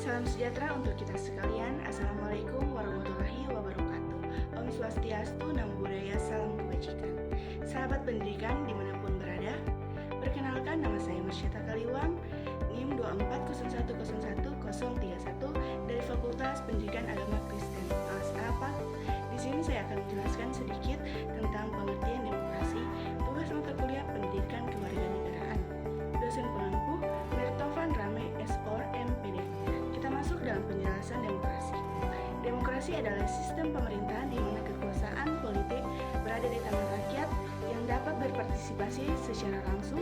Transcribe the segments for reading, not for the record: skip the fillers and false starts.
Salam sejahtera untuk kita sekalian. Assalamualaikum warahmatullahi wabarakatuh. Om Swastiastu, Namo Buddhaya, salam kebajikan. Sahabat pendidikan dimanapun berada, perkenalkan nama saya Marsyata Kaliwang, NIM 240101031 dari Fakultas Pendidikan Agama Kristen kelas A4. Di sini saya akan menjelaskan sedikit tentang pengertian demokrasi, tugas mata kuliah pendidikan kewarganegaraan. Dosen pengampu Mertovan Rame S.Or MPD. Kita masuk dalam penjelasan demokrasi. Demokrasi adalah sistem pemerintahan di mana kekuasaan politik berada di tangan rakyat yang dapat berpartisipasi secara langsung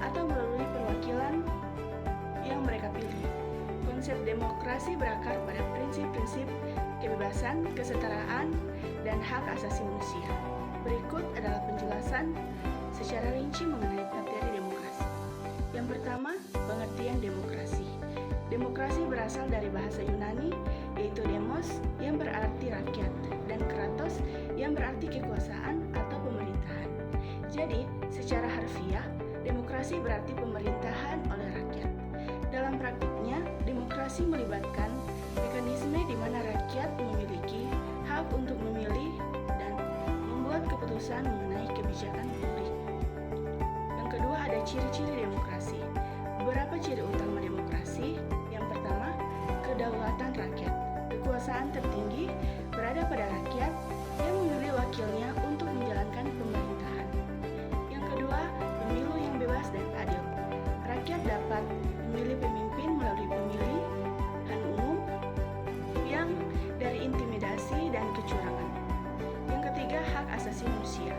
atau melalui perwakilan yang mereka pilih. Konsep demokrasi berakar pada prinsip-prinsip kebebasan, kesetaraan, dan hak asasi manusia. Berikut adalah penjelasan secara rinci mengenai materi demokrasi. Yang pertama, pengertian demokrasi. Demokrasi berasal dari bahasa Yunani, yaitu demos yang berarti rakyat dan kratos yang berarti kekuasaan atau pemerintahan. Jadi, secara harfiah, demokrasi berarti pemerintahan oleh rakyat. Dalam praktiknya, demokrasi melibatkan mekanisme di mana rakyat memiliki hak untuk memilih dan membuat keputusan mengenai kebijakan publik. Yang kedua, ada ciri-ciri demokrasi. Beberapa ciri utama demokrasi. Yang pertama, kedaulatan rakyat. Kekuasaan tertinggi berada pada rakyat yang memilih wakilnya untuk menjalankan pemerintahan. Yang kedua, pemilu yang bebas dan adil. Rakyat dapat memilih pemimpin melalui pemilihan umum yang dari intimidasi dan kecurangan. Yang ketiga, hak asasi manusia.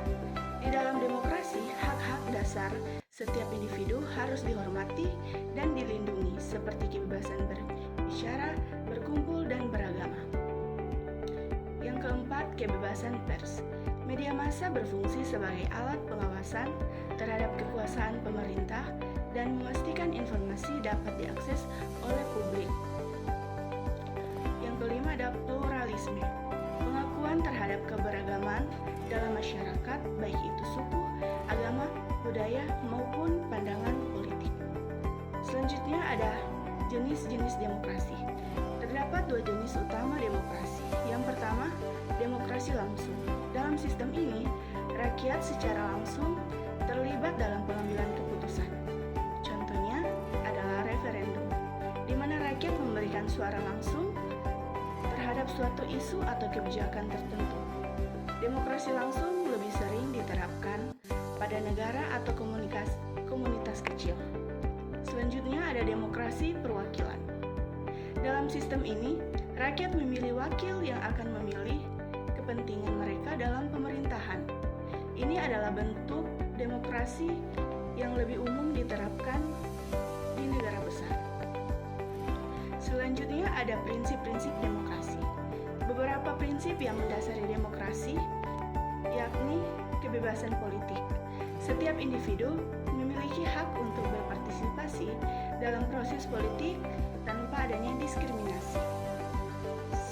Di dalam demokrasi, hak-hak dasar setiap individu harus dihormati dan dilindungi seperti kebebasan berbicara, berkumpul, dan beragama. Yang keempat, kebebasan pers. Media massa berfungsi sebagai alat pengawasan terhadap kekuasaan pemerintah dan memastikan informasi dapat diakses oleh publik. Yang kelima, ada pluralisme. Pengakuan terhadap keberagaman dalam masyarakat, baik itu suku, agama, budaya, maupun pandangan politik. Selanjutnya ada jenis-jenis demokrasi. Terdapat dua jenis utama demokrasi. Yang pertama, demokrasi langsung. Dalam sistem ini, rakyat secara langsung terlibat dalam pengambilan keputusan. Contohnya adalah referendum, di mana rakyat memberikan suara langsung terhadap suatu isu atau kebijakan tertentu. Demokrasi langsung lebih sering diterapkan pada negara atau komunitas kecil. Selanjutnya ada demokrasi perwakilan. Dalam sistem ini, rakyat memilih wakil yang akan memilih kepentingan mereka dalam pemerintahan. Ini adalah bentuk demokrasi yang lebih umum diterapkan di negara besar. Selanjutnya ada prinsip-prinsip demokrasi. Beberapa prinsip yang mendasari demokrasi yakni kebebasan politik. Setiap individu memiliki hak untuk berpartisipasi dalam proses politik tanpa adanya diskriminasi.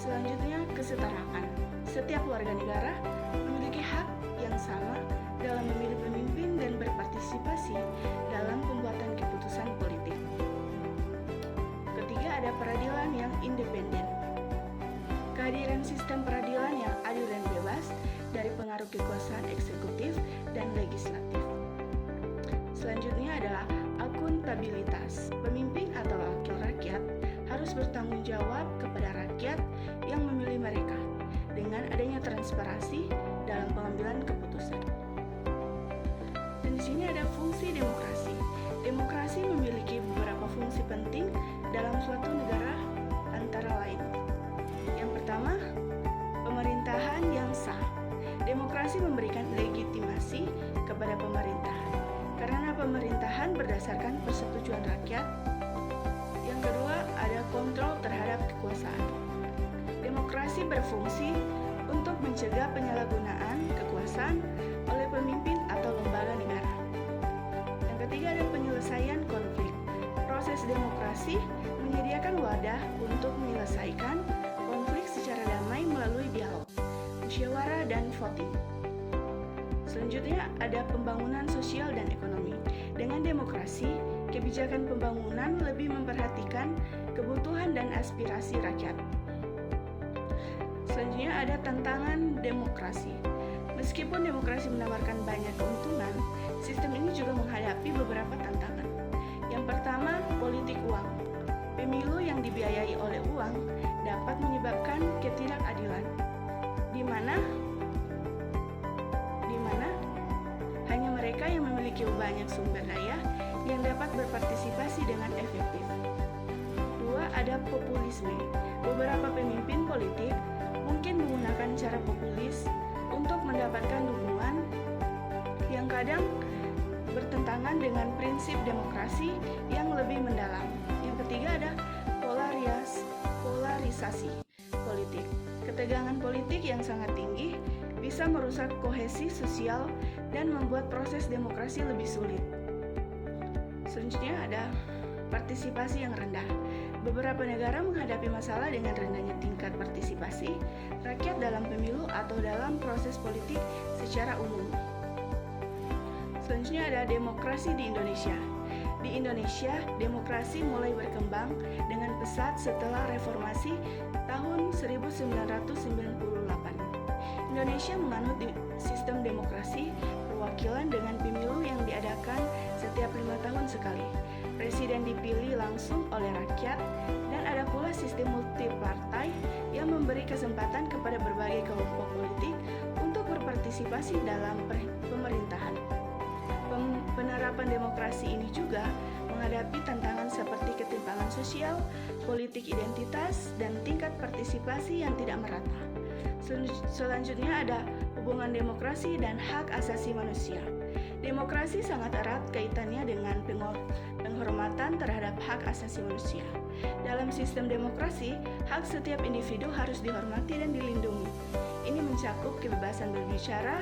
Selanjutnya, kesetaraan. Setiap warga negara memiliki hak yang sama dalam memilih pemimpin dan berpartisipasi dalam pembuatan keputusan politik. Ketiga, ada peradilan yang independen. Kehadiran sistem peradilan yang adil dan bebas dari pengaruh kekuasaan eksekutif dan legislatif. Selanjutnya adalah akuntabilitas. Pemimpin atau wakil rakyat harus bertanggung jawab kepada rakyat yang memilih mereka dengan adanya transparansi dalam pengambilan keputusan. Dan di sini ada fungsi demokrasi. Demokrasi memiliki beberapa fungsi penting dalam suatu negara antara lain. Yang pertama, pemerintahan yang sah. Demokrasi memberikan legitimasi kepada pemerintahan karena pemerintahan berdasarkan persetujuan rakyat. Yang kedua, ada kontrol terhadap kekuasaan. Demokrasi berfungsi untuk mencegah penyalahgunaan kekuasaan oleh pemimpin atau lembaga negara. Yang ketiga, ada penyelesaian konflik. Proses demokrasi menyediakan wadah untuk menyelesaikan konflik secara damai melalui dialog, musyawarah, dan voting. Selanjutnya ada pembangunan sosial dan ekonomi. Dengan demokrasi, kebijakan pembangunan lebih memperhatikan kebutuhan kebutuhan dan aspirasi rakyat. Selanjutnya ada tantangan demokrasi. Meskipun demokrasi menawarkan banyak keuntungan, sistem ini juga menghadapi beberapa tantangan. Yang pertama, politik uang. Pemilu yang dibiayai oleh uang dapat menyebabkan ketidakadilan, di mana hanya mereka yang memiliki banyak sumber daya yang dapat berpartisipasi dengan efektif. Dua, ada populisme. Beberapa pemimpin politik mungkin menggunakan cara populis untuk mendapatkan dukungan yang kadang bertentangan dengan prinsip demokrasi yang lebih mendalam. Yang ketiga ada polarisasi politik. Ketegangan politik yang sangat tinggi bisa merusak kohesi sosial dan membuat proses demokrasi lebih sulit. Selanjutnya ada partisipasi yang rendah. Beberapa negara menghadapi masalah dengan rendahnya tingkat partisipasi rakyat dalam pemilu atau dalam proses politik secara umum. Selanjutnya ada demokrasi di Indonesia. Di Indonesia, demokrasi mulai berkembang dengan pesat setelah reformasi tahun 1998. Indonesia menganut sistem demokrasi perwakilan dengan pemilu yang diadakan setiap 5 tahun sekali. Presiden dipilih langsung oleh rakyat dan ada pula sistem multipartai yang memberi kesempatan kepada berbagai kelompok politik untuk berpartisipasi dalam pemerintahan. Penerapan demokrasi ini juga menghadapi tantangan seperti ketimpangan sosial, politik identitas, dan tingkat partisipasi yang tidak merata. Selanjutnya ada hubungan demokrasi dan hak asasi manusia. Demokrasi sangat erat kaitannya dengan penghormatan terhadap hak asasi manusia. Dalam sistem demokrasi, hak setiap individu harus dihormati dan dilindungi. Ini mencakup kebebasan berbicara,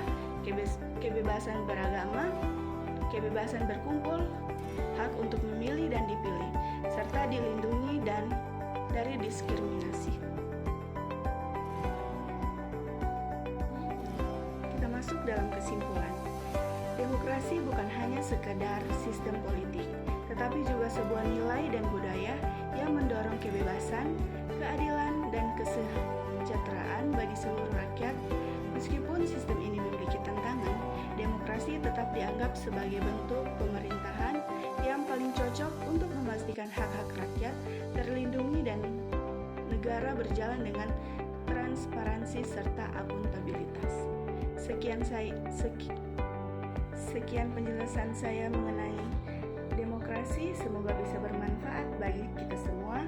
kebebasan beragama, kebebasan berkumpul, hak untuk memilih dan dipilih, serta dilindungi dari diskriminasi. Kita masuk dalam kesimpulan. Demokrasi bukan hanya sekedar sistem politik, tetapi juga sebuah nilai dan budaya yang mendorong kebebasan, keadilan, dan kesejahteraan bagi seluruh rakyat. Meskipun sistem ini memiliki tantangan, demokrasi tetap dianggap sebagai bentuk pemerintahan yang paling cocok untuk memastikan hak-hak rakyat terlindungi dan negara berjalan dengan transparansi serta akuntabilitas. Sekian penjelasan saya mengenai demokrasi, semoga bisa bermanfaat bagi kita semua.